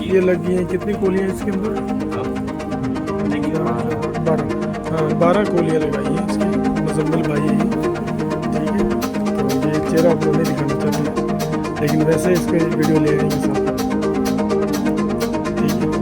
ये लगी हैं। कितनी कोलियाँ इसके अंदर? 12। हाँ 12 कोलियाँ लगाई हैं इसकी। मुजम्मिल भाई है ये, ठीक है। तो ये चेहरा आपको नहीं दिखाना चाहते, लेकिन वैसे इसके वीडियो ले रही है साथ, ठीक है।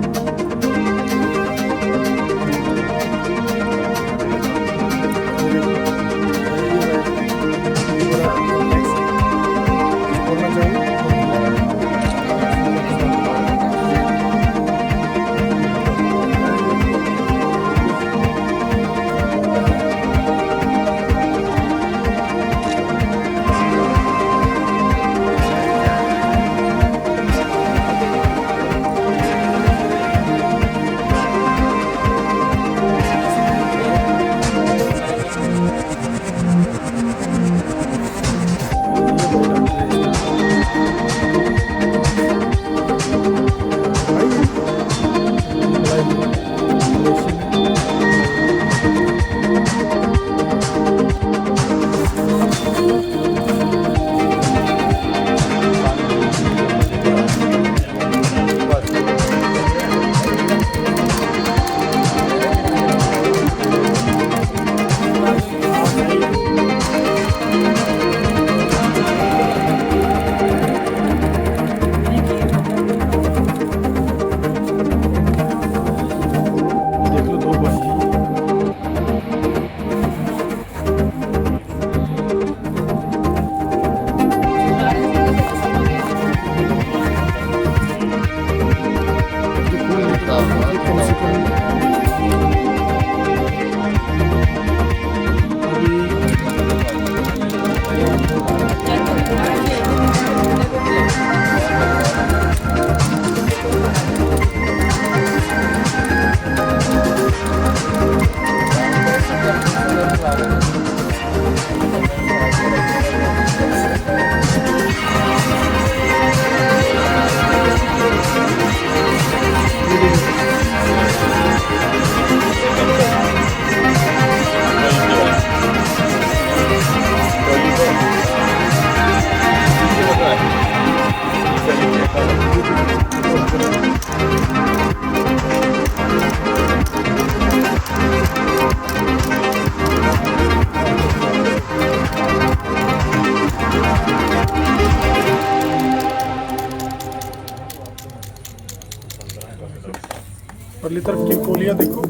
परली तरफ की कोलियां देखो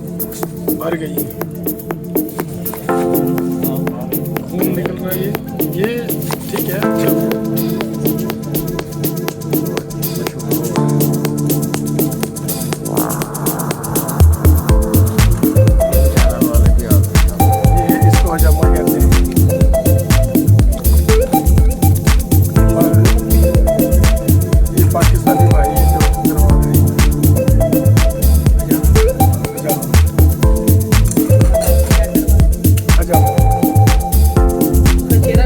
भर गई हैं, खून निकल रहा है। ये ठीक है, अच्छा। चेहरा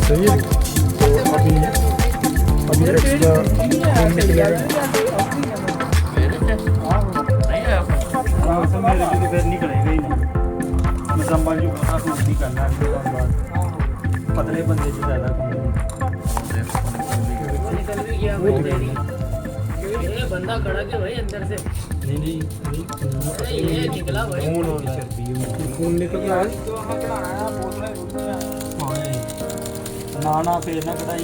सही है। तो अभी एक्स्ट्रा खून निकलेगा। मेरे भी तो फिर निकलेगा ही नहीं। निजाम जी को खून नहीं करना है, पतले बंदे से ज़्यादा खून बंदा खड़ा के भाई अंदर से नहीं ये निकला भाई खून निकल रहा है। ना फिर ना कढ़ाई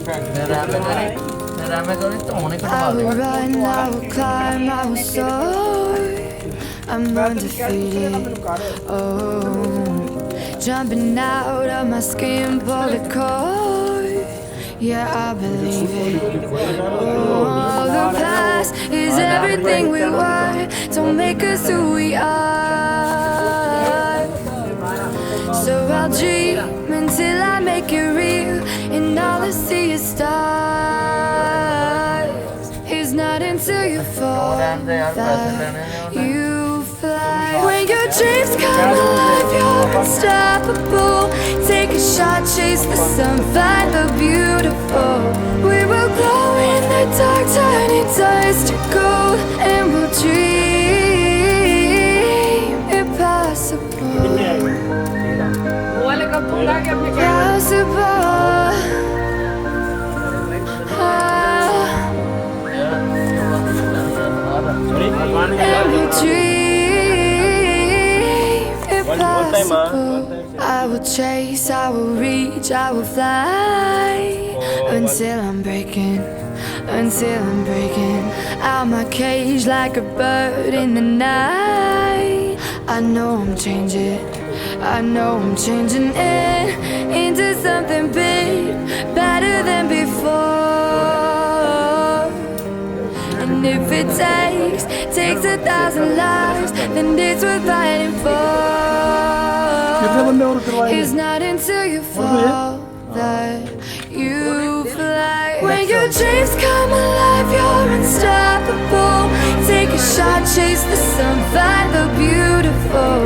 I will run, I will climb, I will soar. I'm undefeated. Oh, jumping out of my skin, pull the cord. Yeah, I believe it. Oh, the past is everything we were. Don't make us who we are. So I'll dream until I make it real, and all I see is stars. It's not until you fall that you fly. When your dreams come alive, you're unstoppable. Take a shot, chase the sun, find the beautiful. We will glow in the dark, turning dust to gold, and we'll dream impossible. वो वाले कब phone आ गया अपने Possible. And we'll dream impossible. I will chase, I will reach, I will fly until I'm breaking, out my cage like a bird in the night. I know I'm changing, into something big, better than before. And if it takes 1,000 lives, then it's worth fighting for. कितने बंदे और करवाएंगे? It's not until you fall that you fly. When your dreams come alive, you're unstoppable. Take a shot, chase the sun, find the beautiful.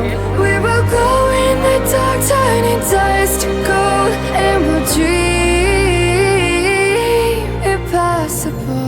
We will go in the dark, turning dust to gold, and we'll dream impossible.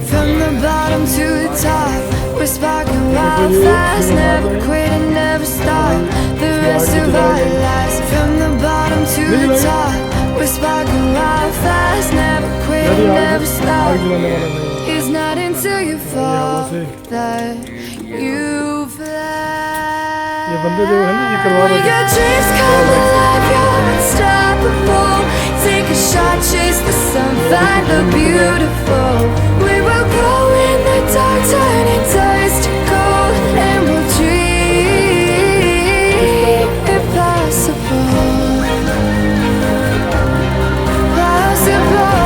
From the bottom to the top, we're sparking wild fast, never quit and never stop. The rest of our lives. From the bottom to the top, we're sparking wild fast, never quit and never stop. It's not until you fall that you ये बंदे जो है ना ये करवा fly. रहे When your dreams come alive, you're unstoppable. Take a shot, chase the sun, find the beautiful. We will go in the dark, turning dust to gold, and we'll dream impossible. Possible.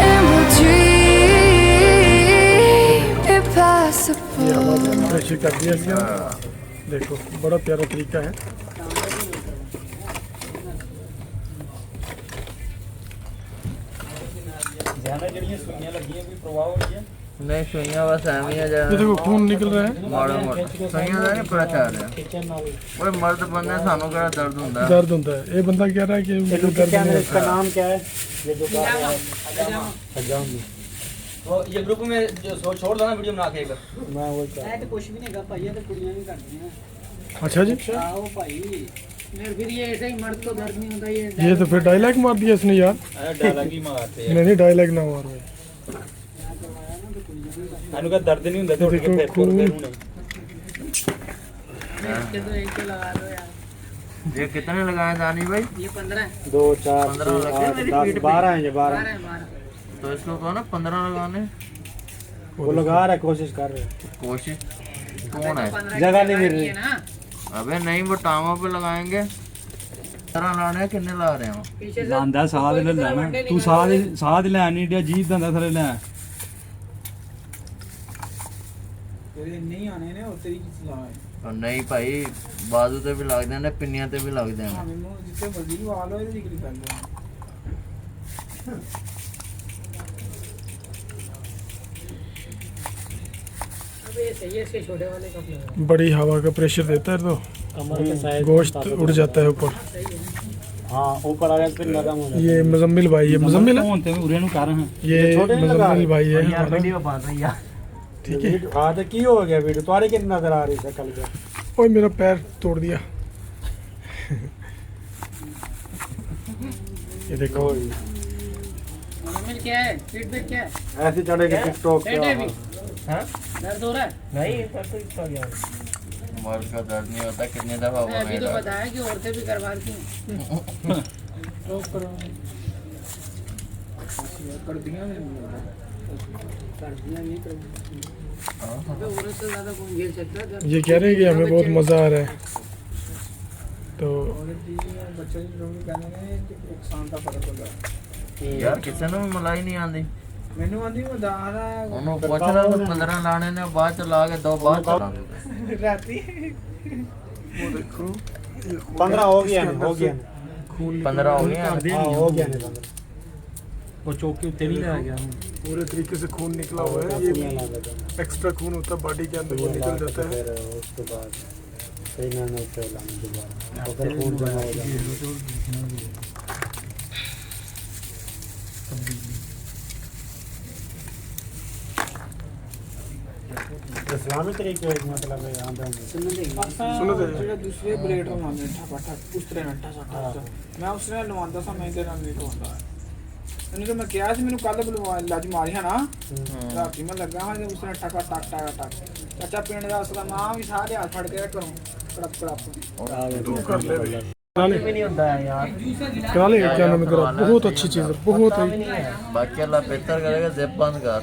And we'll dream impossible. Pressure कर दिया इसका। देखो बड़ा प्यारा तरीका है। नहीं सुइयां बस एवं ही ये देखो खून निकल रहा है। माड़ा मोटा सुइयां का नहीं पता चल रहा ओए मर्द बंदे सानू केड़ा दर्द हुंदा दर्द होता है। ये बंदा कह रहा है कि मुझे दर्द नहीं होता। इसका नाम क्या है? ये जो तो ये ग्रुप में जो छोड़ दो ना वीडियो बना के एक मैं वो क्या तो कुछ भी नहीं गा भाई, ये तो कुड़ियां भी करती हैं। अच्छा जी, आओ भाई, फिर ये ऐसे ही मर्द को दर्द नहीं होता। ये तो फिर डायलॉग मार दिया इसने यार। डायलॉग ही मारते हैं। नहीं डायलॉग ना मारो। अनु का दर्द नहीं होता तो देखो फिर खून नहीं इसके तो एक तो लगा दो यार। ये कितने लगाए दानी भाई? ये 15 है। 2 4 15 लगे मेरी 10 पीठ पे। 12 हैं ये 12 12 है 12। तो इसको कहो ना 15 लगाने। वो लगा रहा है, कोशिश कर रहे हैं। कोशिश कौन है? 15 जगह नहीं मिल रही। है ना, अबे नहीं वो टांगों पे लगाएंगे। 15 लाने कितने ला रहे हो? पीछे से लांदा साथ ले लेना तू साथ ले आनी दिया जीत दंदा थले ले ਤੇਰੇ ਨਹੀਂ ਆਣੇ ਨੇ ਉਹ ਤੇਰੀ ਕੀ ਸਲਾਹ ਹੈ ਔਰ ਨਹੀਂ ਭਾਈ ਬਾਜ਼ੂ ਤੇ ਵੀ ਲੱਗਦੇ ਨੇ ਪਿੰਨੀਆਂ ਤੇ ਵੀ ਲੱਗਦੇ ਨੇ ਮੈਨੂੰ ਜਿੱਥੇ ਮਰਜ਼ੀ ਲਵਾ ਲਓ ਇਹਦੀ ਕੀ ਗੱਲ ਹੈ अबे सही है इसके छोटे वाले कप लगा बड़ी हवा का प्रेशर देता है तो कमर के साइड गोश्त उड़ जाता है ऊपर। हाँ ऊपर आ गया फिर नरम हो जाता ये मुजम्मिल भाई है, मुजम्मिल है? है उरे नु कारण है ये मुजम्मिल भाई है यार वीडियो बन रही है ठीक है। हाँ तो की हो गया वीडियो तुम्हारे कितनी नजर आ रही है कल के और मेरा पैर तोड़ दिया ये देखो मुजम्मिल क्या है फीडबैक क्या है ऐसे चढ़ेगा टिकटॉक पे बैठे भी हाँ दर्द हो रहा है नहीं सर तो इतना गया मर्द का दर्द नहीं होता कितने दफा हुआ अभी तो मेरा बताया कि औरतें भी करवाती हैं रोक करो कर दिया नहीं कर अबे औरत से ज्यादा कौन झेल सकता है दर्द? ये कह रहे हैं कि हमें बहुत मज़ा आ रहा है तो बच्चों की लोग कहने में नुकसान का फर्क होता है यार किसी ਨੂੰ ਵੀ ਮਲਾਈ ਨਹੀਂ ਆਂਦੀ ਮੈਨੂੰ ਆਂਦੀ ਮੈਂ ਦਾਣਾ ਉਹਨੂੰ ਪੁੱਛ ਲੈ 15 ਲਾਣੇ ਨੇ ਬਾਅਦ ਚ ਲਾ ਕੇ ਦੋ ਬਾਅਦ ਚ ਲਾਣੇ राती वो देखो 15 हो गया नहीं हो गया 15 हो गए हैं। हाँ हो गया नहीं 15 वो चौकी उत्ते नहीं लगा गया पूरे तरीके से खून निकला हुआ है। ये एक्स्ट्रा खून होता है बॉडी के अंदर वो निकल जाता है। उसके बाद सही ना उत्ते लाने दोबारा और फिर खून जमा हो जाता इस्लामी तरीके मतलब आंदा सुनो तो ਜਿਹੜਾ ਦੂਸਰੇ ਬਲੇਡ ਲਵਾਉਂਦੇ ਨੇ ਠਾਪਾ ਠਾਪ ਉਸ ਤਰ੍ਹਾਂ ਨੱਠਾ ਸੱਟਾ ਮੈਂ ਉਸ ਤਰ੍ਹਾਂ ਲਵਾਉਂਦਾ ਸਾਂ ਮੈਂ ਇਹਦੇ ਨਾਲ ਨਹੀਂ ਲਵਾਉਂਦਾ ਇਹਨੂੰ ਤਾਂ ਮੈਂ ਕਿਹਾ ਸੀ ਮੈਨੂੰ ਕੱਲ ਬੁਲਵਾ ਲੱਜ ਮਾਰੀਆਂ ਨਾ ਰਾਤੀ ਮੈਂ ਲੱਗਾ ਹਾਂ ਉਸ ਤਰ੍ਹਾਂ ਟਕਾ ਟਕ ਟਕ ਟਕ ਚਾਚਾ ਪਿੰਡ ਦਾ ਅਸਲਾ ਮਾਂ ਵੀ ਸਾਰੇ ਹੱਥ ਫੜ ਕੇ ਕਰੂੰ ਕੜਪ ਕੜਪ तू कर ले भाई। करा ले नहीं होता है यार करा ले क्या नाम है तेरा? बहुत अच्छी चीज़ है बहुत है। बाकी अल्लाह बेहतर करेगा जेब बंद कर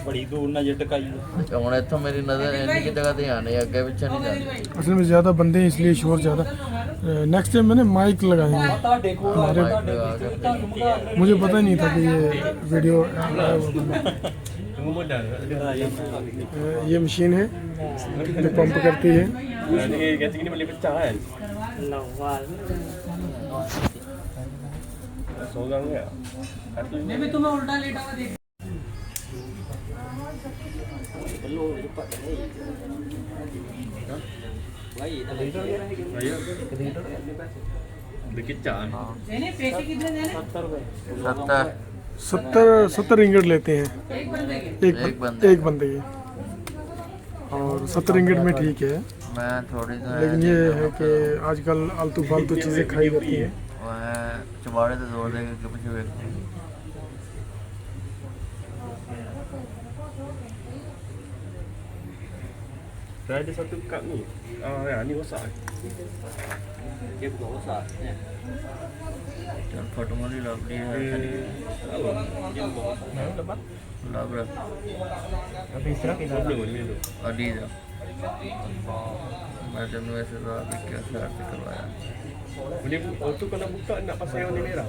बड़ी दूर ना जे टकाई ਹੁਣ ਇੱਥੋਂ ਮੇਰੀ ਨਜ਼ਰ ਇੰਨੀ ਕੀ ਜਗ੍ਹਾ ਤੇ ਆਣੀ ਅੱਗੇ ਪਿੱਛੇ नहीं जाती असल में ज़्यादा बंदे हैं इसलिए शोर ज़्यादा। नेक्स्ट टाइम मैंने माइक लगाएंगे हमारे मुझे पता ही नहीं था कि ये वीडियो ये मशीन है जो पंप करती है। मैं भी तुम्हें उल्टा लेटा हुआ देख नहीं पैसे कितने देने 70 70 रिंगट लेते हैं एक बंदे के एक बंदे के। और 70 रिंगट में ठीक है मैं थोड़ी सा लेकिन ये है कि आजकल आलतू फालतू चीज़ें खाई जाती हैं। चुबाड़े तो जोड़ देगा कि पीछे वे Saya ada satu cup ni. Ya, ni rosak. Dia bukan rosak. चल फोटो वाली लवली है लव रहा अभी इस तरह की Problem ni tu. अडी जा मैं जब वैसे तो अभी क्या शर्ट करवाया Boleh auto kena buka nak pasal yang warna merah.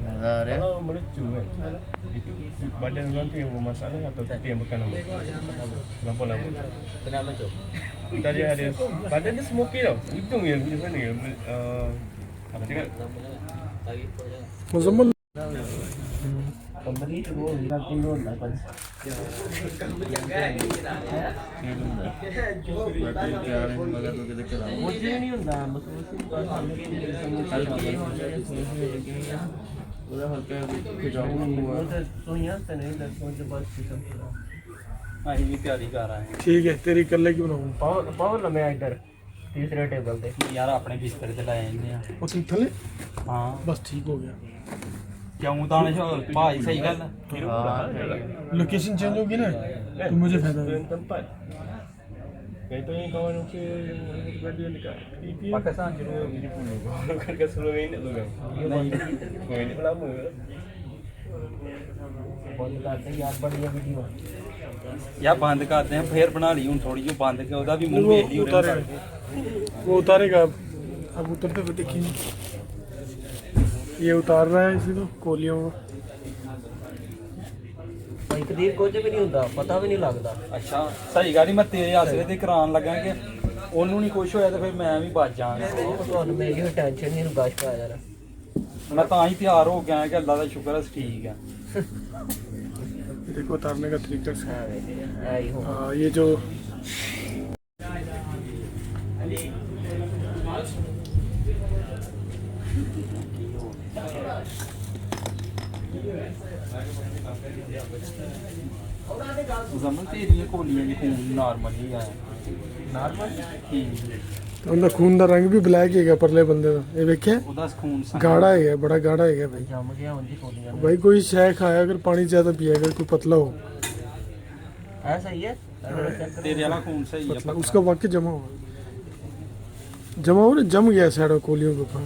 मजा आ रहा है Kalau melecu kan. Itu badan orang tu yang bermasalah atau kita yang bukan lama. Lama-lama. Kenapa tu? Tadi ada badan dia semua okey tau. Hidung yang macam mana ya? Apa cakap? Muzammil company वो मेरा तीन role है पर मगर तो किधर चला मुझे नहीं होता बस पूरा हल्का खिंचाव हुआ तो यहाँ से नहीं लगता मुझे बस हाँ ये भी तैयारी कर रहा है ठीक है तेरी कर लेगी बनाऊँ पावर ना मैं इधर तीसरे टेबल पे यार अपने बिस्तर ते लाए इन्ने और तुम थले हाँ बस ठीक हो गया। क्यों ताने छो भाई सही गल लोकेशन चेंज होगी ना तो मुझे फायदा होगा। Tempat. Yang itu yang kawan aku yang berada dekat TV. Pakistan जो 70. Kan dekat 10 minit tu kan. 10 minit pun lama ke? बंद करते यार बढ़िया वीडियो यार बंद करते हैं फिर बना ली हूं थोड़ी जो बंद के ओदा भी मुंह वो वेली उतारेगा वो उतारेगा अब उतरते हुए देखिए ये उतार रहा है इसी को कोलियों को। ਭਾਈ ਕਦੀਰ ਕੁਝ ਵੀ ਨਹੀਂ ਹੁੰਦਾ, ਪਤਾ ਵੀ ਨਹੀਂ ਲੱਗਦਾ। ਅੱਛਾ ਸਹੀ ਗੱਲ ਨਹੀਂ, ਮੈਂ ਤੇਰੇ ਆਸਰੇ ਤੇ ਕਰਾਉਣ ਲੱਗਾ ਕਿ ਉਹਨੂੰ ਨਹੀਂ ਕੁਝ ਹੋਇਆ ਤੇ ਫਿਰ ਮੈਂ ਵੀ ਬਚ ਜਾਵਾਂਗਾ। ਤੁਹਾਨੂੰ ਮੇਰੀ ਵੀ ਟੈਨਸ਼ਨ ਨਹੀਂ, ਬਚ ਪਾ ਯਾਰ। ਮੈਂ ਤਾਂ ਹੀ ਤਿਆਰ ਹੋ ਗਿਆ ਕਿ ਅੱਲਾ ਦਾ ਸ਼ੁਕਰ ਹੈ ਠੀਕ ਹੈ। देखो उतारने का तरीका से। ਐ ਹੀ ਹੋ हाँ ये जो ਜ਼ਮਨ ਤੇਰੀਆਂ ਕੋਲੀਆਂ ਦੀ ਖੂਨ ਨਾਰਮਲ ਹੀ ਆ। ਨਾਰਮਲ ਉਹਦਾ ਖੂਨ ਦਾ ਰੰਗ ਵੀ ਬਲੈਕ ਹੈਗਾ ਪਰਲੇ ਬੰਦੇ ਦਾ। ਇਹ ਵੇਖਿਆ ਉਹਦਾ ਖੂਨ गाढ़ा है, बड़ा गाढ़ा है भाई। ਜੰਮ ਗਿਆ ਉਂਝ ਕੋਲੀਆਂ भाई कोई शय खाया अगर पानी ज्यादा पिया अगर कोई पतला हो ਐ ਸਹੀ ਹੈ। ਤੇਰੇ ਵਾਲਾ ਖੂन सही है पतला उसका वाकई जमा हुआ ना, जम गया साइड कोलियों के ऊपर।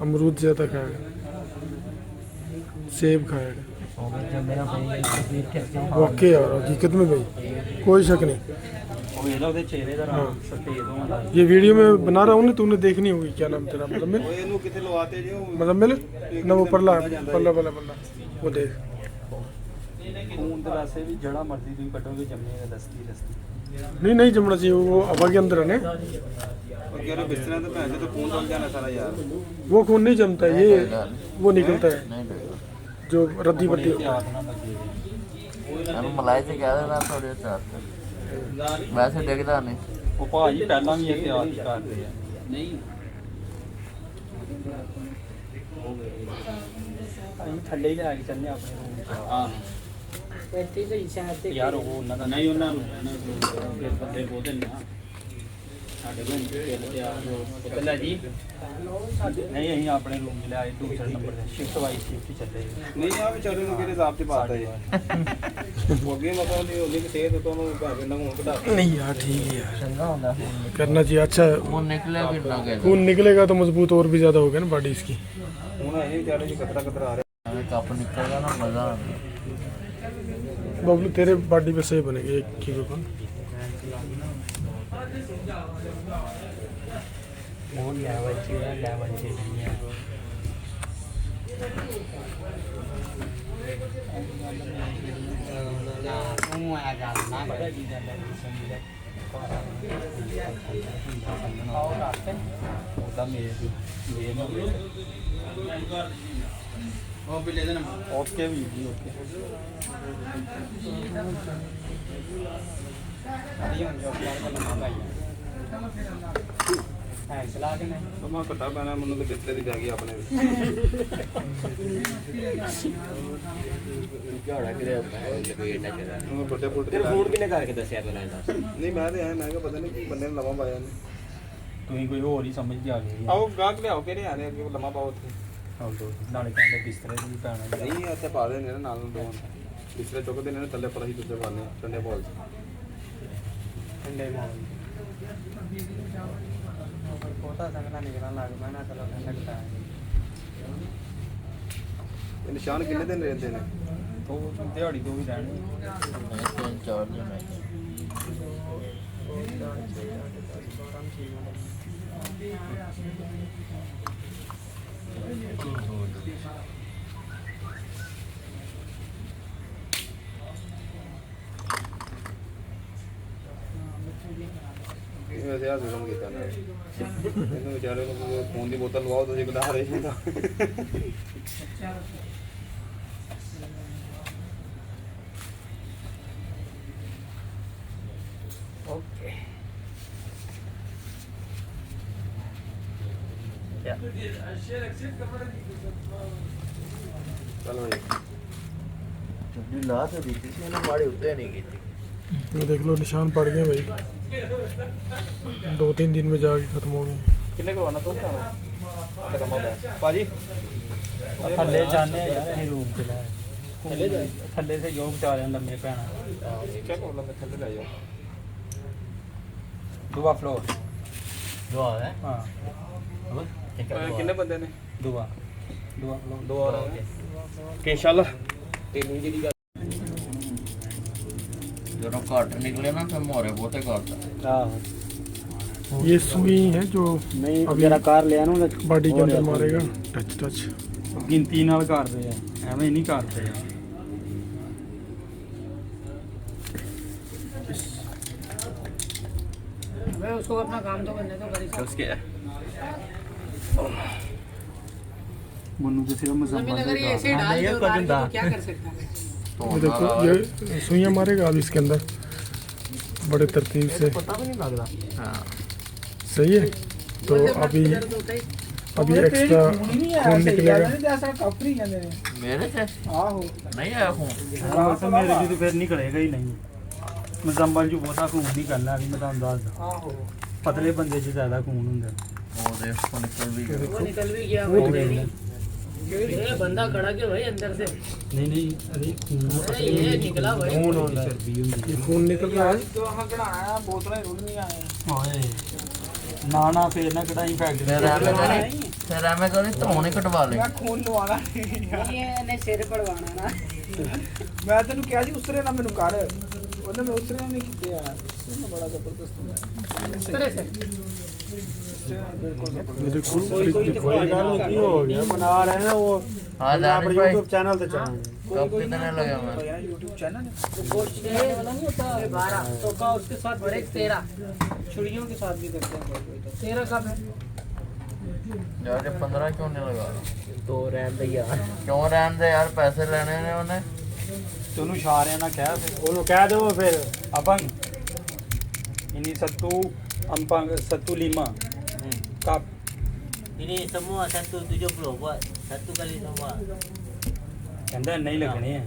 अमरूद ज्यादा खाएगा, सेब खाएगा। ਹੋ ਗਿਆ ਜੰਮਿਆ ਭਾਈ ਕਦੀਰ ਠੱਕ ਗਿਆ। वाकई यार हकीकत में भाई कोई शक नहीं। ਉਹ ਇਹਦਾ ਉਹਦੇ ਚਿਹਰੇ ਦਾ ਰੰਗ ਸਫੇਦ ਹੁੰਦਾ। ये वीडियो में बना रहा हूँ ना, तूने देखनी होगी। क्या नाम तेरा? मुजम्मिल। मुजम्मिल ना वो परला परला वाला बंदा वो देख। ਖੂਨ ਦੇ ਵੈਸੇ ਵੀ ਜਿਹੜਾ ਮਰਜ਼ੀ ਤੁਸੀਂ ਕੱਢੋਗੇ ਜੰਮੇਗਾ ਦਸਤੀ ਦਸਤੀ। नहीं जमना चाहिए, वो हवा के अंदर है ना, ਬਿਸਤਰਾ ਤੇ ਭੈਣ ਤੇ ਖੂਨ ਡਲ ਜਾਣਾ ਸਾਰਾ ਯਾਰ। वो खून नहीं जमता है, ये वो निकलता है नहीं डरेगा। जो रद्दी पट्टी होता है। ਯਾਦ ਨਾ ਲੱਗੇ मैं मलाई से कह देना थोड़े चार वैसे देखता नहीं। ਉਹ ਭਾਜੀ ਪਹਿਲਾਂ ਵੀ ਇਤਿਹਾਸ ਕਰਦੇ ਆ। ਨਹੀਂ ਅਸੀਂ ਥੱਲੇ ਹੀ ਲੈ ਕੇ ਚੱਲੇ ਆਪਣੇ ਰੂਮ ਚ। ਯਾਰ ਉਹ ਉਹਨਾਂ ਦਾ ਨਹੀਂ, ਉਹਨਾਂ ਨੂੰ ਫਿਰ ਬੰਦੇ ਬੋਲਦੇ ਨੇ ਨਾ ਸਾਡੇ ਕੋਲ ਪਹਿਲਾਂ ਜੀ ਨਹੀਂ, ਅਸੀਂ ਆਪਣੇ ਰੂਮ 'ਚ ਲਿਆਏ ਦੂਸਰੇ ਨੰਬਰ ਤੇ ਸ਼ਿਫਟ ਵਾਈਜ਼ ਸ਼ਿਫਟ ਚੱਲੇ। ਨਹੀਂ ਆ ਵਿਚਾਰੇ ਨੂੰ ਕਿਹੜੇ ਹਿਸਾਬ 'ਚ ਪਾਤਾ ਜੀ ਉਹ ਅੱਗੇ ਮਤਲਬ ਨਹੀਂ ਉਹਦੀ ਸਿਹਤ ਤੋਂ ਉਹਨੂੰ ਭਾਵੇਂ ਨਾ ਹੁਣ ਘਟਾ। नहीं यार ठीक है यार, ਚੰਗਾ ਹੁੰਦਾ ਹੁਣ। करना चाहिए। अच्छा वो निकले फिर ना कहते खून निकलेगा तो मजबूत और भी ज्यादा होगा ना बॉडी इसकी। ਹੁਣ ਇਹ ਵਿਚਾਰੇ ਜੀ कतरा कतरा आ रहा कप निकलेगा ना मजा आता। बबलू तेरे बॉडी पे सही बनेगी एक किलो का। ਉਹ ਲੈਵਲ 'ਚ ਹੈ, ਲੈਵਲ 'ਚ ਨਹੀਂ ਹੈ। ਉਹ ਆ ਗੱਲ ਨਾ ਪਤਾ ਕੀ ਗੱਲ ਹੈ ਸਮਝਦਾ ਉਹਦਾ ਮੇਰੇ ਨੂੰ ਉਹ ਵੀ ਲੈ ਦੇਣਾ। ਓਕੇ ਵੀ ਓਕੇ ਅੜੀ ਹੁਣ ਜੋ ਕਰ ਲਵਾਂ ਭਾਈ ਹੈ ਸਲਾਹ ਕਿ ਨਹੀਂ ਸਮਾਂ ਘਟਾ ਪੈਣਾ ਮੈਨੂੰ ਤਾਂ ਬਿਸਤਰੇ ਦੀ ਪੈ ਗਈ ਆਪਣੇ ਝਾੜਾ ਕਿਤੇ ਲਪੇਟ ਨਾ ਚੜਾ। ਉਹ ਫੁੱਟੇ ਫੁੱਟ ਤੇਰੇ ਫੋਨ ਕਿਨੇ ਕਰਕੇ ਦੱਸਿਆ ਪਹਿਲਾਂ ਦੱਸ। ਨਹੀਂ ਮੈਂ ਤੇ ਆਇਆ ਮੈਂ ਕਿਹਾ ਪਤਾ ਨਹੀਂ ਕੀ ਬੰਦੇ ਨੇ ਲਵਾਂ ਪਾਇਆ ਨੇ ਤੁਸੀਂ ਕੋਈ ਹੋਰ ਹੀ ਸਮਝ ਕੇ ਆ ਗਏ ਆਓ ਗਾਹਕ ਲਿਆਓ ਕਿਹੜੇ ਆ ਰਹੇ ਅੱਗੇ ਲਵਾਂ ਪਾਓ ਉੱਥੇ ਨਾਲੇ ਕਹਿੰਦੇ ਬਿਸਤਰੇ ਦੀ ਪੈਣਾ ਨਹੀਂ ਇੱਥੇ ਪਾ ਦੇ ਨੇ ਨਾ ਨਾਲ ਨੂੰ ਦੋ ਬਿਸਤਰੇ ਚੁੱਕਦੇ ਨੇ ਥੱਲੇ ਪਰ ਅਸੀਂ ਦੂਜੇ ਪਾਉਂਦੇ ਠੰਡੇ ਬੋਲ ਠੰਡੇ ਮਾਹੌਲ ਪੋਤਾ ਸੰਗਣਾ ਨਿਕਲਣ ਲੱਗ ਪਿਆ ਨਾ ਚਲੋ ਠੰਡਾ ਹੈ। ਇਹ ਨਿਸ਼ਾਨ ਕਿੰਨੇ ਦਿਨ ਰਹਿੰਦੇ ਨੇ ਉਹ ਦਿਹਾੜੀ ਤੋਂ ਵੀ ਰਹਿਣੀ तीन चार दिन है। ਵੈਸੇ ਆ ਜ਼ੁਲਮ ਕੀਤਾ ਨਾ ਇਹਨੂੰ ਵਿਚਾਰੇ ਨੂੰ ਫੋਨ ਦੀ ਬੋਤਲ ਲਵਾਓ ਤੁਸੀਂ ਕਢਾ ਰਹੇ ਹੋ ਤਾਂ ਓਕੇ ਚਲ ਭਾਈ चुन्नी ला तो दी थी मैंने माड़ी उतरे नहीं की थी। ये देख लो निशान पड़ गए भाई, 2-3 दिन में जाके खत्म हो गए। ਕਿੰਨੇ ਕਰਵਾਉਣਾ ਤੂੰ ਖਤਮ ਹੋ ਗਿਆ ਭਾਜੀ ਥੱਲੇ ਜਾਂਦੇ ਆ ਯਾਰ ਅਸੀਂ ਰੂਮ 'ਚ ਲੈ ਥੱਲੇ ਸੇ ਯੋਗ ਵਿਚਾਰਿਆਂ ਲੰਮੇ ਪੈਣਾ ਚੈੱਕ ਕਰ ਲੰਗੇ ਥੱਲੇ ਲੈ ਜਾਓ ਦੁਆ ਫਲੋਰ ਦੁਆ ਹੈ। ਹਾਂ ਕਿੰਨੇ ਬੰਦੇ ਨੇ ਦੁਆ ਦੁਆ ਫਲੋਰ ਦੋ ਔਰ ਕਿ ਇਨਸ਼ਾਅੱਲਾ ਤੈਨੂੰ ਜਿਹੜੀ ਗੱਲ जो घट निकले ना फिर मोरे बहुते करता। ਆਹੋ ये सुई है जो ਨਹੀਂ ਅਭੀ- ਜਰਾ ਕਾਰ ਲਿਆ ਨੂੰ बॉडी के अंदर मारेगा टच टच। ਗਿਣਤੀ ਨਾਲ ਕਰਦੇ ਆ ਐਵੇਂ ਨਹੀਂ ਕਰਦੇ ਆ उसको अपना काम तो करने तो करी उसके मनु के सिर्फ मुसलमान अगर ये ऐसे डाल दो उतार के तो क्या कर सकता है। ये देखो ये सुइयां मारेगा अब इसके अंदर बड़े तरतीब से। पता भी नहीं लग रहा। हाँ सही है तो अभी अभी एक्स्ट्रा खून निकलेगा। जैसा कपड़ी कहते हैं मेरे से आहो नहीं आया खून। हाँ तो मेरे भी तो फिर निकलेगा ही नहीं मुसलमान जो ਬਹੁਤਾ खून नहीं करना अभी मैं ਤੁਹਾਨੂੰ ਦੱਸਦਾ आहो ਪਤਲੇ ਬੰਦੇ 'ਚ ਜ਼ਿਆਦਾ खून ਹੁੰਦਾ वो देखो निकल भी गया। वो निकल भी गया वो भाई। निकल ये बंदा खड़ा क्यों भाई अंदर से नहीं नहीं अरे खून अरे ये निकला भाई खून होता है चर्बी ਹੁੰਦੀ ये खून निकल रहा है। तो हाँ कढ़ाया बोतलें रुड़ नहीं आए ਹਾਏ ਨਾ ਨਾ ਫੇਰ ਨਾ ਕਢਾਈ ਫੈਕਟਰੀ फिर हमें करी फिर हमें करी तो होने कटवा ले। मैं खून लवाना ये ने सिर पड़वाना ना मैं तेन क्या जी उसरे ना मैनू कर ਉਹਨੇ ਮੈਂ ਉਸਰੇ ਨਹੀਂ ਕੀਤੇ ਆ ਇਹ ਬੜਾ ਜ਼ਬਰਦਸਤ ਹੁੰਦਾ ਉਸਰੇ ਸੇ ये देखो कोई ਗੱਲ नहीं की हो गया बना रहे हैं वो हाँ अपने दानिश भाई YouTube चैनल पे चढ़ाएंगे कब कितने लगे मैं मेरा YouTube चैनल है वो गोश्त खाने वाला नहीं होता 12 तो का उसके साथ बड़े 13 छुरियों के साथ भी करते हैं कोई तो 13 कब है यार 15 क्यों नहीं लगा तो रहन दे यार क्यों रहने दे यार पैसे लेने ने उन्हें। ਤੇ ਉਹਨੂੰ ਇਸ਼ਾਰਿਆਂ ਨਾਲ ਕਹਿ ਫਿਰ ਉਹਨੂੰ ਕਹਿ ਦਿਓ ਫਿਰ ਅਪੰਗ ਇਨੀ ਸੱਤੂ ਅੰਪੰਗ ਸੱਤੂ ਲੀਮਾ ਕੱਪ ini semua satu 70 buat satu kali semua ਕਹਿੰਦਾ ਨਹੀਂ ਲੱਗਣੇ ਆ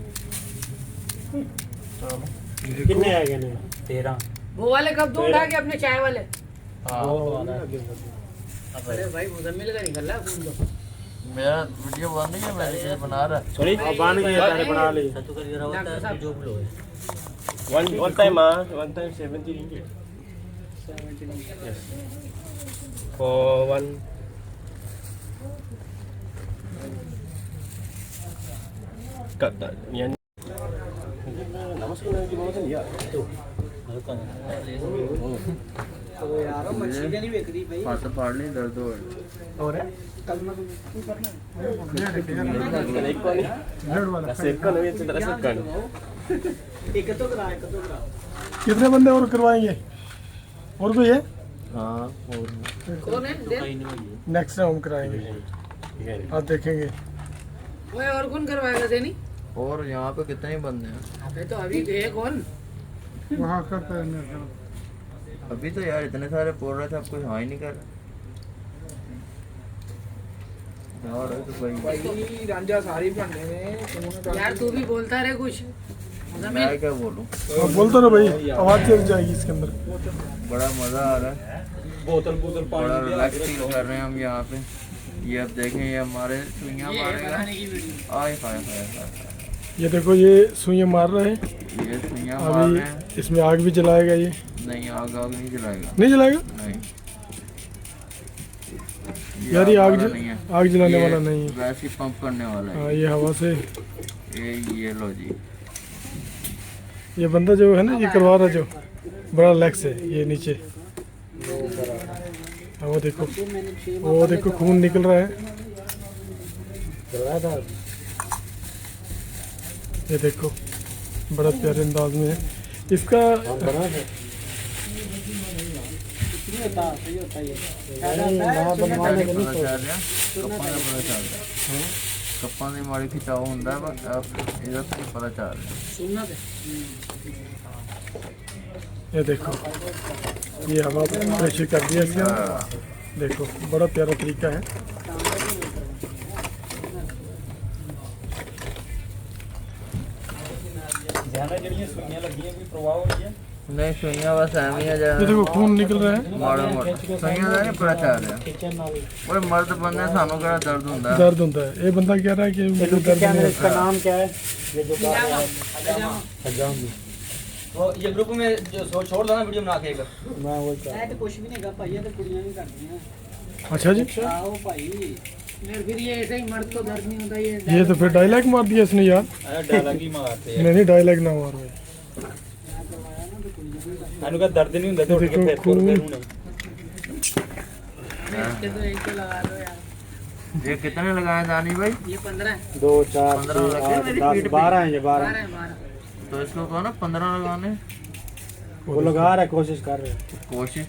चलो ਕਿੰਨੇ ਆ ਗਏ ਨੇ 13 वो वाले कब दूं उठा के अपने चाय वाले हाँ अरे भाई मुजम्मिल का निकल रहा है खून तो मेरा वीडियो बन रही है मैं वीडियो बना रहा। ਸੋਰੀ ਬਣ ਗਏ ਸਾਰੇ ਬਣਾ ਲਈ satu kali rawatan Doctor साहब। 70 ya One time one time 70 ringgit. Yes. For one. Kat yang nama sekolah di bawah sini ya. तो यार मछली नहीं बेच रही भाई हाथ फाड़ ली दर्द हो गया। ਹੋਰ कल मैं तू करना एक kali. Sekan ni tu tak sekan. एक तो करा कितने बंदे और करवाएंगे और कोई है? हाँ. कौन है दे नेक्स्ट टाइम हम कराएंगे आप देखेंगे। ओए और कौन करवाएगा देनी और यहाँ पे कितने बंदे हैं अबे तो अभी गए कौन वहाँ करते हैं अभी तो यार इतने सारे बोल रहे थे अब कोई हाँ ही नहीं कर रहा। यार ये तो भाई भाई रांझा सारी बनने में यार तू भी बोलता रहे कुछ मैं क्या बोलूँ। आप बोलते ना भाई आवाज़ चल जाएगी इसके अंदर। बड़ा मज़ा आ रहा है बोतल बोतल बड़ा रिलैक्स फील कर रहे हैं हम यहाँ पे। ये अब देखें ये हमारे सुइयाँ मारेगा। आए हाय हाय हाय ये देखो ये सुइयां मार रहे हैं ये सुइयाँ मार रहे हैं। अभी इसमें आग भी जलाएगा ये नहीं आग आग नहीं जलाएगा नहीं जलाएगा नहीं यार ये आग वाला नहीं है। आग जलाने ये वाला नहीं है। वैसे ही पंप करने वाला है। हाँ ये हवा से ये लो जी ये बंदा जो है ना ये करवा रहा जो बड़ा रिलैक्स है ये नीचे। हाँ, वो देखो खून निकल रहा है। ये देखो बड़ा प्यारे अंदाज में है इसका। ਕੱਪਾਂ ਦੀ ਮਾੜੀ ਖਿਚਾਓ ਹੁੰਦਾ ਹੈ ਪਰ ਇਹਦਾ ਤਾਂ ਨਹੀਂ ਪਤਾ ਚੱਲ ਰਿਹਾ। सुनना दे ये देखो ये हवा प्रेशर कर दिया इसके अंदर। देखो बड़ा प्यारा तरीका है। ਜ਼ਿਆਦਾ ਜਿਹੜੀਆਂ ਸੁਈਆਂ ਲੱਗੀਆਂ ਕੋਈ ਪ੍ਰਭਾਵ ਹੋਈ ਹੈ नहीं सुइयां बस एवं ही है ये देखो खून निकल रहा है। माड़ा मोटा सुइयां ਦਾ ਨਹੀਂ ਪਤਾ ਚੱਲ ਰਿਹਾ। ਓਏ ਮਰਦ ਬੰਦੇ ਸਾਨੂੰ ਕਿਹੜਾ दर्द ਹੁੰਦਾ है। दर्द होता है ये बंदा कह रहा है कि मुझे दर्द नहीं होता। इसका नाम क्या है ये जो तो ये ग्रुप में जो छोड़ दो ना वीडियो बना के एक मैं वो ऐ तो कुछ भी नहीं गा भाई तो कुड़ियां भी करती हैं अच्छा जी आओ भाई फिर ये ऐसे ही मर्द को दर्द नहीं होता ये तो फिर डायलॉग मार दिया इसने यार। डायलॉग ही मारते नहीं नहीं डायलॉग ना मारो भाई। ਮੈਨੂੰ ਕਾ ਦਰਦ ਨਹੀਂ ਹੁੰਦਾ ਤੇ ਉੱਠ ਕੇ ਫਿਰ ਤੁਰ ਫਿਰ ਹੁਣ ये कितने लगाए दानी भाई? 2 4 15 लगे मेरी पीठ पे। 12 हैं ये 12 तो इसको कहो ना 15 लगाने। वो लगा रहा है कोशिश कर रहे हैं कोशिश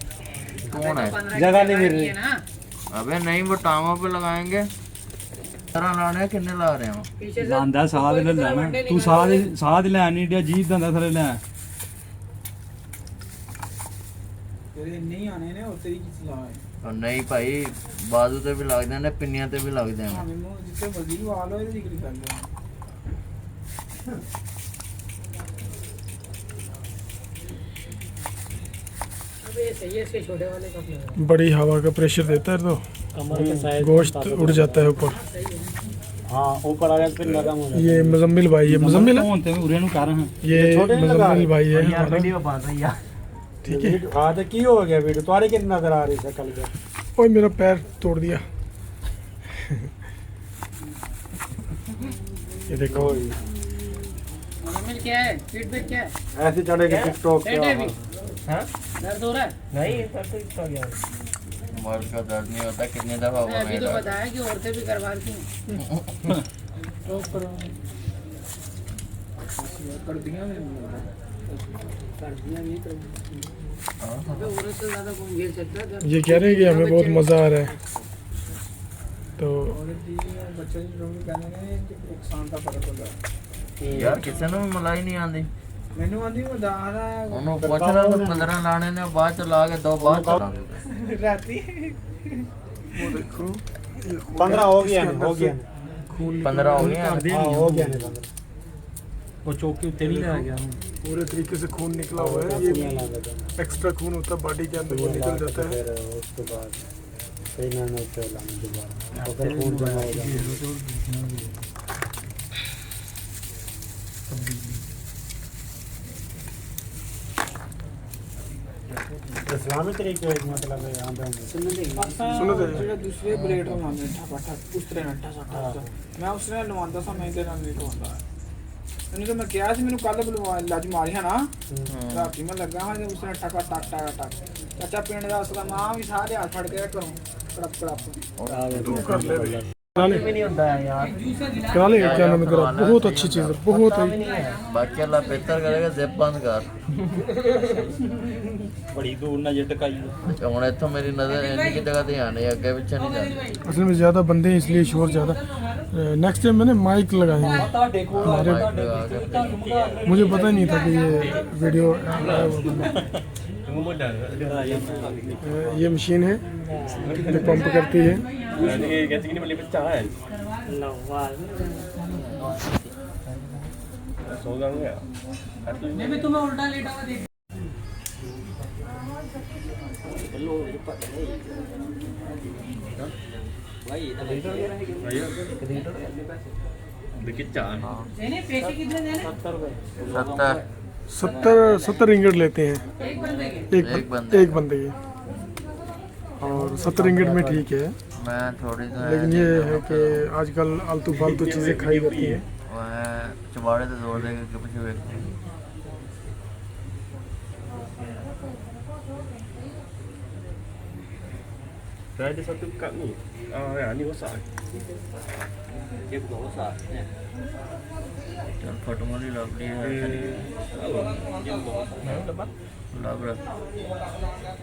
कौन है? जगह नहीं मिल रही अबे नहीं वो टांगों पे लगाएंगे। 15 लाने कितने ला रहे हो? ਬੰਦਾ ਸਾਹ ਦੇ ਲੈਣਾ ਤੂੰ ਸਾਹ ਦੇ ਲੈਣ ਨਹੀਂ ਡਿਆ ਜੀਭ ਦੰਦਾ ਥਲੇ ਲੈ ਤੇਰੇ ਨਹੀਂ ਆਣੇ ਨੇ ਉਹ ਤੇਰੀ ਕੀ ਸਲਾਹ ਹੈ और नहीं भाई बाजू ते भी लगते हैं पिन्नियां ते भी लगते हैं। ਭਾਵੇਂ ਮੂੰਹ ਜਿੱਥੇ ਮਰਜ਼ੀ ਲਵਾ ਲਓ ਇਹਦੀ ਕੀ ਗੱਲ ਹੈ बड़ी हवा का प्रेशर देता है तो कमर के साइड गोश्त उड़ जाता है ऊपर। हाँ ऊपर आ गया फिर नरम हो जाता ये मुजम्मिल भाई है, मुजम्मिल है? फोन ते उरे नु कर हां ये मुजम्मिल भाई है यार हमारा। वीडियो बन रही है ठीक है। हां तो की हो गया वीडियो तुम्हारे कितनी नजर आ रही है कल के ओए मेरा पैर तोड़ दिया। ये देखो क्या है फीडबैक क्या है ऐसे चढ़ेगा टिकटॉक पे हां दर्द हो रहा है नहीं दर्द तो गया मर्द का दर्द नहीं होता कितनी दफा हुआ अभी तो मेरा। बताया कि औरतें भी करवाती हैं ਕਰ ਦੀਆਂ ਨੇ अबे औरत से ज्यादा कौन घेर सकता है ये कह रहे हैं कि हमें बहुत मज़ा आ रहा है तो ਔਰਤ ਦੀ ਬੱਚੇ ਦੀ ਲੋਕ ਕਹਿੰਦੇ ਨੇ ਕਿ ਨੁਕਸਾਨ ਦਾ ਫਰਕ ਹੁੰਦਾ यार किसी ने भी मलाई नहीं आती। ਮੈਨੂੰ ਆਂਦੀ ਮੈਂ ਦਾਣਾ ਉਹਨੂੰ ਪੁੱਛ ਲਾ 15 ਲਾਣੇ ਨੇ ਬਾਅਦ ਚ ਲਾ ਕੇ ਦੋ ਬਾਅਦ ਚ ਲਾ ਦੇ। ਰਾਤੀ वो देखो 15 हो गया हो गया 15 हो गए हैं। हां हो गया ने 15 वो चौकी उत्ते नहीं ले गया पूरे तरीके से खून निकला हुआ है। ये एक्स्ट्रा खून होता है बॉडी के अंदर वो निकल जाता है। उसके बाद सही ना होते लाने दोबारा और फिर खून जमा हो जाता इस्लामी तरीके मतलब यहाँ पे सुनो तो। ਜਿਹੜੇ ਦੂਸਰੇ ਬਲੇਡ ਲਵਾਉਂਦੇ ਨੇ ਠਾਪਾ ਠਾਪ ਉਸ ਤਰ੍ਹਾਂ ਨੱਠਾ ਸੱਟਾ ਮੈਂ ਉਸ ਨਾਲ ਲਵਾਉਂਦਾ ਸਾਂ ਮੈਂ ਤੇ ਨਾਲ ਨਹੀਂ ਲਵਾਉਂਦਾ ਇਹਨੂੰ ਤਾਂ ਮੈਂ ਕਿਹਾ ਸੀ ਮੈਨੂੰ ਕੱਲ ਬੁਲਵਾ ਲੱਜ ਮਾਰੀਆਂ ਨਾ ਰਾਤੀ ਮੈਂ ਲੱਗਾ ਹਾਂ ਜੇ ਉਸ ਨਾਲ ਟਕਾ ਟਕ ਟਕ ਟਕ ਚਾਚਾ ਪਿੰਡ ਦਾ ਉਸਦਾ ਮਾਂ ਵੀ ਸਾਰੇ ਹੱਥ ਫੜ ਕੇ ਕਰੂੰ ਕੜਪ ਕੜਪ तू कर ले भाई। भी नहीं होता है यार करा लेगा क्या नाम है तेरा? बहुत अच्छी चीज़ है, बहुत है। बाकी अल्लाह बेहतर करेगा जेब बंद कर। बड़ी दूर ना जे टकाई ਹੁਣ ਇੱਥੋਂ ਮੇਰੀ ਨਜ਼ਰ ਇੰਨੀ ਕੀ ਜਗ੍ਹਾ ਤੇ ਆਣੀ ਅੱਗੇ ਪਿੱਛੇ नहीं जाती। असल में ज़्यादा बंदे हैं इसलिए शोर ज़्यादा। नेक्स्ट टाइम मैंने माइक लगाएंगे हमारे। मुझे पता ही नहीं था कि ये वीडियो ये मशीन है जो पंप करती है। मैं भी तुम्हें उल्टा लेटा हुआ देख नहीं पैसे कितने देने 70 70 रिंगट लेते हैं एक बंदे के एक बंदे के। और 70 रिंगट में ठीक है, मैं थोड़ी सी लेकिन ये है कि आजकल आलतू फालतू चीज़ें खाई जाती हैं। चबाड़े तो जोड़ देगा कि पीछे व्यक्ति Saya ada satu kad ni. Ni rosak. Dia bukan rosak. चल फटमोली लवली है लव रहा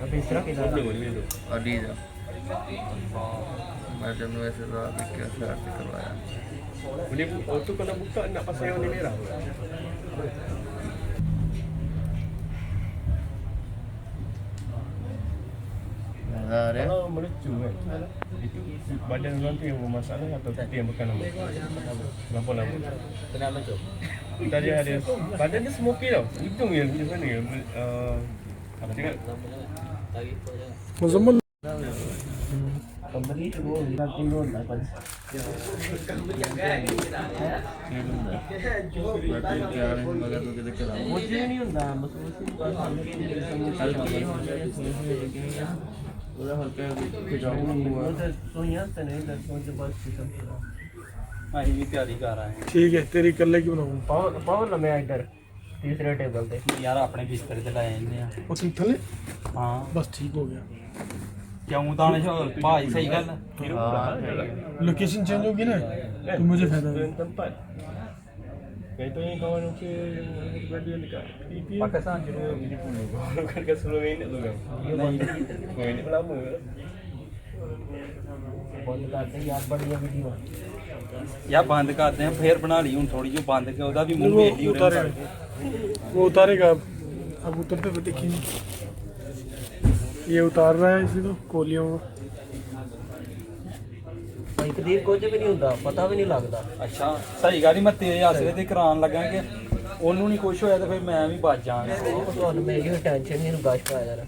Tapi sekarang kita problem ni tu. अडीजा मैं जब वैसे तो आप क्या शर्ट करवाया Boleh tu kalau buka nak pasal yang warna merah. मजा आ रहा है Kalau melucu kan. Itu badan orang tu yang bermasalah atau kita yang bukan nama. Nama. Kenapa tu? Tadi ada badan dia semua okey tau. Hidung yang di mana yang apa cakap? Muzammil Kembali tu nak turun lah pas. Battery के आ रहे हैं मगर तो किधर चला Musim ni dah musim हल्की पूरा हल्का खिंचाव हुआ ਅਸੀਂ ਵੀ ਤਿਆਰੀ ਕਰ ਰਹੇ ठीक है, तेरी कल्ले की बनाऊँ। पावर ना मैं इधर तीसरे टेबल पे ਹਾਂ ਯਾਰ ਆਪਣੇ ਬਿਸਤਰੇ ਤੇ ਲੈ ਜਾਂਦੇ ਆ और तुम थले ਹਾਂ बस ठीक हो गया। क्यों ताने भाई सही गल लोकेशन चेंज होगी ना तो मुझे फायदा होगा। tempat. Itu yang kawan aku berada dekat PP. Pakistan जो Di Pulau. Kan kat 10 minit tu kan. नहीं 10 minit pun lama ke? या बंद करते हैं फिर बना ली हूं थोड़ी जो बंद के ओदा भी मुंह वो वेख ली उतारेगा वो उतारेगा अब उतरते हुए देखिए नहीं। ये उतार रहा है इसी को कोलियों को। ਭਾਈ ਕਦੀਰ ਕੁਝ ਵੀ ਨਹੀਂ ਹੁੰਦਾ ਪਤਾ ਵੀ ਨਹੀਂ ਲੱਗਦਾ ਅੱਛਾ ਸਹੀ ਗੱਲ ਹੀ ਮੈਂ ਤੇਰੇ ਆਸਰੇ ਤੇ ਕਰਾਉਣ ਲੱਗਾ ਕਿ ਉਹਨੂੰ ਨਹੀਂ ਕੁਝ ਹੋਇਆ ਤੇ ਫਿਰ ਮੈਂ ਵੀ ਬਚ ਜਾਵਾਂਗਾ ਤੁਹਾਨੂੰ ਮੇਰੀ ਵੀ ਟੈਨਸ਼ਨ ਨਹੀਂ ਗਾਸ਼ ਪਾਇਆ ਯਾਰ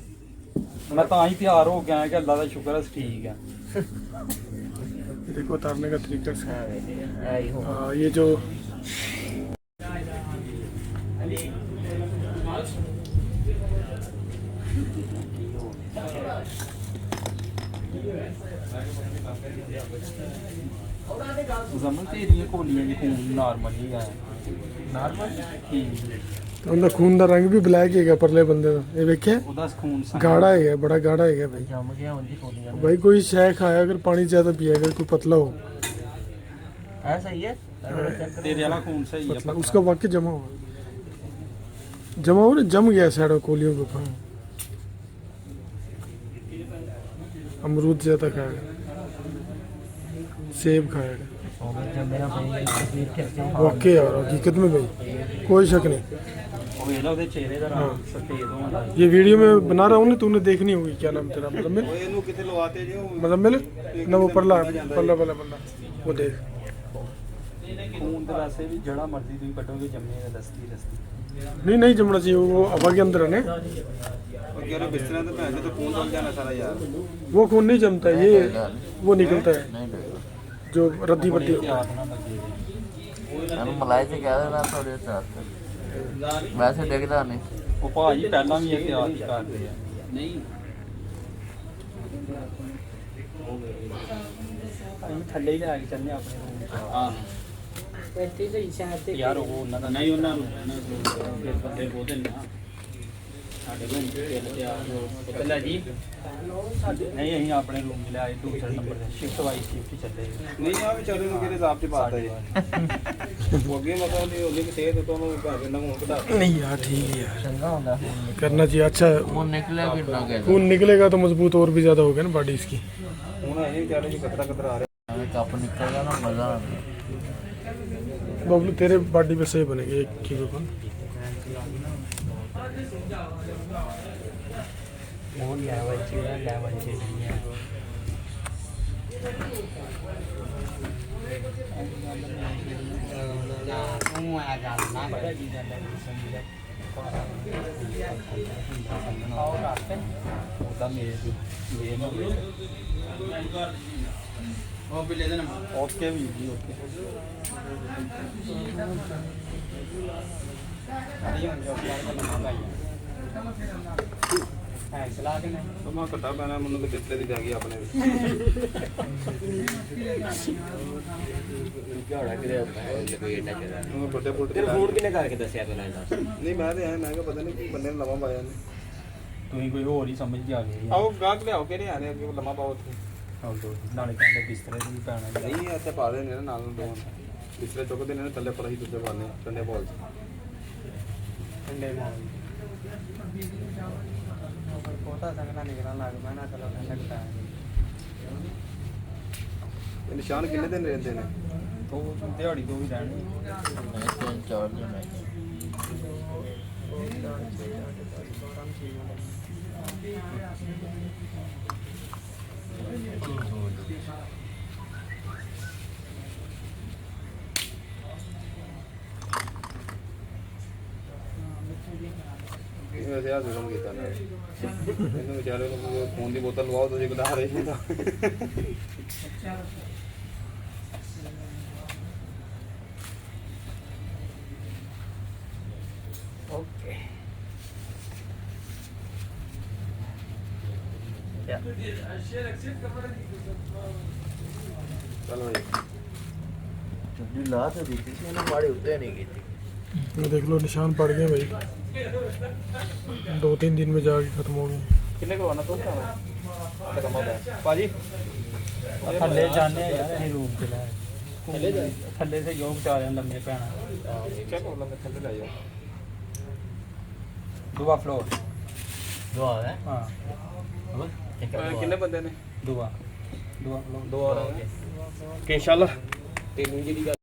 ਮੈਂ ਤਾਂ ਹੀ ਤਿਆਰ ਹੋ ਗਿਆ ਕਿ ਅੱਲਾ ਦਾ ਸ਼ੁਕਰ ਹੈ ਠੀਕ ਹੈ ये देखो उतारने का तरीका से। ਐ ਹੀ ਹੋ हाँ, ये जो ਜ਼ਮਨ ਤੇਰੀਆਂ ਕੋਲੀਆਂ ਦੀ ਖੂਨ ਨਾਰਮਲ ਹੀ ਹੈ ਨਾਰਮਲ ਉਹਦਾ ਖੂਨ ਦਾ ਰੰਗ ਵੀ ਬਲੈਕ ਹੈਗਾ ਪਰਲੇ ਬੰਦੇ ਦਾ। ਇਹ ਵੇਖਿਆ ਉਹਦਾ ਖੂਨ गाढ़ा है बड़ा गाढ़ा है भाई। ਜੰਮ ਗਿਆ ਹੁੰਦੀ ਕੋਲੀਆਂ भाई कोई शय खाया अगर पानी ज्यादा पिया अगर कोई पतला हो ਐ ਸਹੀ ਹੈ ਤੇਰੇ ਵਾਲਾ ਖੂਨ ਸਹੀ ਹੈ पतला उसका वाकई जमा हुआ ना जम गया साइड कोलियों के ऊपर। अमरूद ज्यादा खाएगा सेब खाएगा ਮੇਰਾ ਭਾਈ ਕਦੀਰ ਖਿੱਚੇ वाकई यार हकीकत में भाई कोई शक नहीं। ਉਹ ਇਹਦਾ ਉਹਦੇ ਚਿਹਰੇ ਦਾ ਰੰਗ ਸਫੇਦ ਹੁੰਦਾ ये वीडियो में बना रहा हूँ ना तूने देखनी होगी क्या नाम तेरा मुजम्मिल ਇਹਨੂੰ ਕਿਤੇ ਲਵਾਤੇ ਜੇ मुजम्मिल ना वो पल्ला पल्ला वाला बंदा वो देख ਖੂਨ ਦੇ ਵੈਸੇ ਵੀ ਜਿਹੜਾ ਮਰਜ਼ੀ ਤੁਸੀਂ ਕੱਢੋਗੇ ਜੰਮੇ ਦਾ ਦਸਤੀ नहीं जमना चाहिए वो हवा के अंदर है ना और बिस्तरा तो भैंस तो खून जम जाना सारा यार वो खून नहीं जमता ये वो निकलता है जो रद्दी पट्टी होता है। ਇਹਨੂੰ ਮਲਾਈ ਤੇ ਕਹਿ ਦੇਣਾ ਥੋੜੇ ਚਾਰ ਵੈਸੇ ਡਿੱਗਦਾ ਨਹੀਂ ਉਹ ਭਾਜੀ ਪਹਿਲਾਂ ਵੀ ਇਤਿਹਾਸ ਕਰਦੇ ਆ ਨਹੀਂ ਅਸੀਂ ਥੱਲੇ ਹੀ ਲੈ ਕੇ ਚੱਲੇ ਆਪਣੇ ਰੂਮ ਯਾਰ ਉਹ ਉਹਨਾਂ ਦਾ ਨਹੀਂ ਉਹਨਾਂ ਨੂੰ ਫਿਰ ਬੰਦੇ ਬੋਲਦੇ ਨੇ ਨਾ ਸਾਡੇ ਕੋਲ ਖੇਲ ਤੇ ਆ ਪਹਿਲਾਂ ਜੀ ਨਹੀਂ ਅਸੀਂ ਆਪਣੇ ਰੂਮ 'ਚ ਲਿਆਏ ਦੂਸਰੇ ਨੰਬਰ ਤੇ ਸ਼ਿਫਟ ਵਾਈਜ਼ ਸ਼ਿਫਟ ਚੱਲੇ ਨਹੀਂ ਆ ਵਿਚਾਰੇ ਨੂੰ ਕਿਹੜੇ ਹਿਸਾਬ 'ਚ ਪਾਤਾ ਜੀ ਉਹ ਅੱਗੇ ਮਤਲਬ ਦੀ ਉਹਦੀ ਸਿਹਤ ਤੋਂ ਉਹਨੂੰ ਘਰ ਦੇ ਨਾਲ ਘਟਾ नहीं यार ठीक है यार ਚੰਗਾ ਹੁੰਦਾ करना चाहिए अच्छा ਹੁਣ ਨਿਕਲਿਆ ਵੀ ਨਾ ਗਿਆ खून निकलेगा तो मजबूत और भी ज्यादा होगा ना बॉडी इसकी। ਹੁਣ ਇਹ ਵਿਚਾਰੇ ਜੀ ਕਤਰਾ ਕਤਰਾ ਆ ਰਿਹਾ ਕੱਪ ਨਿਕਲਦਾ ਨਾ ਮਜ਼ਾ ਆਉਂਦਾ बबलू तेरे बॉडी पे सही बनेगी एक किलो का ਉਹ ਲੈਵਲ 'ਚ ਹੈ ਲੈਵਲ 'ਚ ਨਹੀਂ ਹੈ ਉਹ ਆ ਗੱਲ ਨਾ ਬੜਾ ਜੀ ਗੱਲ ਹੈ ਸਮਝਿਆ ਉਹਦਾ ਮੇਰੇ ਨੂੰ ਉਹ ਵੀ ਲੈ ਦੇਣਾ ਓਕੇ ਵੀ ਜੀ ਓਕੇ ਸਮਾਂ ਘਟਾ ਪੈਣਾ ਮੈਨੂੰ ਤਾਂ ਕਿਸਲੇ ਦੀ ਪੈ ਗਈ ਆਪਣੇ ਉਹ ਵੱਡੇ ਫੁੱਟ ਤੇਰੇ ਫੋਨ ਕਿਨੇ ਕਰਕੇ ਦੱਸਿਆ ਤੂੰ ਲੈਂਦਾ ਨਹੀਂ ਮੈਂ ਤੇ ਮੈਂ ਕਿਹਾ ਪਤਾ ਨਹੀਂ ਕੀ ਬੰਦੇ ਨੇ ਲੰਮਾ ਪਾਇਆ ਨੇ ਤੁਸੀਂ ਕੋਈ ਹੋਰ ਹੀ ਸਮਝ ਕੇ ਆ ਗਏ ਆਓ ਗਾਹਕ ਲਿਆਓ ਕਿਹੜੇ ਆ ਰਹੇ ਅੱਗੇ ਲੰਮਾ ਪਾਓ ਉੱਥੇ ਨਾਲੇ ਕਹਿੰਦੇ ਬਿਸਤਰੇ ਦੀ ਪੈਣਾ ਨਹੀਂ ਇੱਥੇ ਪਾ ਦੇ ਨੇ ਨਾਲ ਨੂੰ ਦੋ ਪਿਛਲੇ ਚੁੱਕਦੇ ਨੇ ਥੱਲੇ ਪਰ ਹੀ ਦੂਜੇ ਪਾਣੇ ਠੰਡੇ ਬੋਲ ਠੰਡੇ ਮਾਲ ਪੋਤਾ ਸੰਗਣਾ ਨਿਕਲਣ ਲੱਗ ਪੈਣਾ ਚਲੋ ਠੰਡਾ ਇਹ ਨਿਸ਼ਾਨ ਕਿੰਨੇ ਦਿਨ ਰਹਿੰਦੇ ਨੇ ਤੋਂ ਦਿਹਾੜੀ ਤੋਂ ਵੀ ਰਹਿਣੀ ਤਿੰਨ ਚਾਰ ਦਿਨ ਹੈ ਵੈਸੇ ਆ ਜ਼ੁਲਮ ਕੀਤਾ ਨਾ ਇਹਨੂੰ ਵਿਚਾਰੇ ਨੂੰ ਫੋਨ ਦੀ ਬੋਤਲ ਲਵਾਓ ਤੁਸੀਂ ਬਣਾ ਰਹੇ ਹੋ ਤਾਂ ਓਕੇ ਚਲੋ ਜੀ ਚੁੱਡੀ ਲਾ ਤੇ ਦਿੱਤੀ ਸੀ ਇਹਨੇ ਮਾੜੇ ਉੱਤੇ ਨਹੀਂ ਕੀਤੀ ये देख लो निशान पड़ गए भाई 2-3 दिन में जाके खत्म हो गए। ਕਿੰਨੇ ਕਰਵਾਉਣਾ ਤੋਂ खत्म हो गया पाजी थल्ले जाने यार ਅਸੀਂ ਰੂਮ ਚ ਲੈ ਥੱਲੇ ਸੇ ਯੋਗ ਚਾਰਿਆਂ ਲੰਮੇ ਪੈਣਾ ठीक है मतलब मैं थल्ले ले जाओ ਦੂਆ ਫਲੋਰ दुआ है ਹਾਂ कितने बंदे ने ਦੂਆ ਫਲੋਰ दो और कि इंशाल्लाह तेनू जी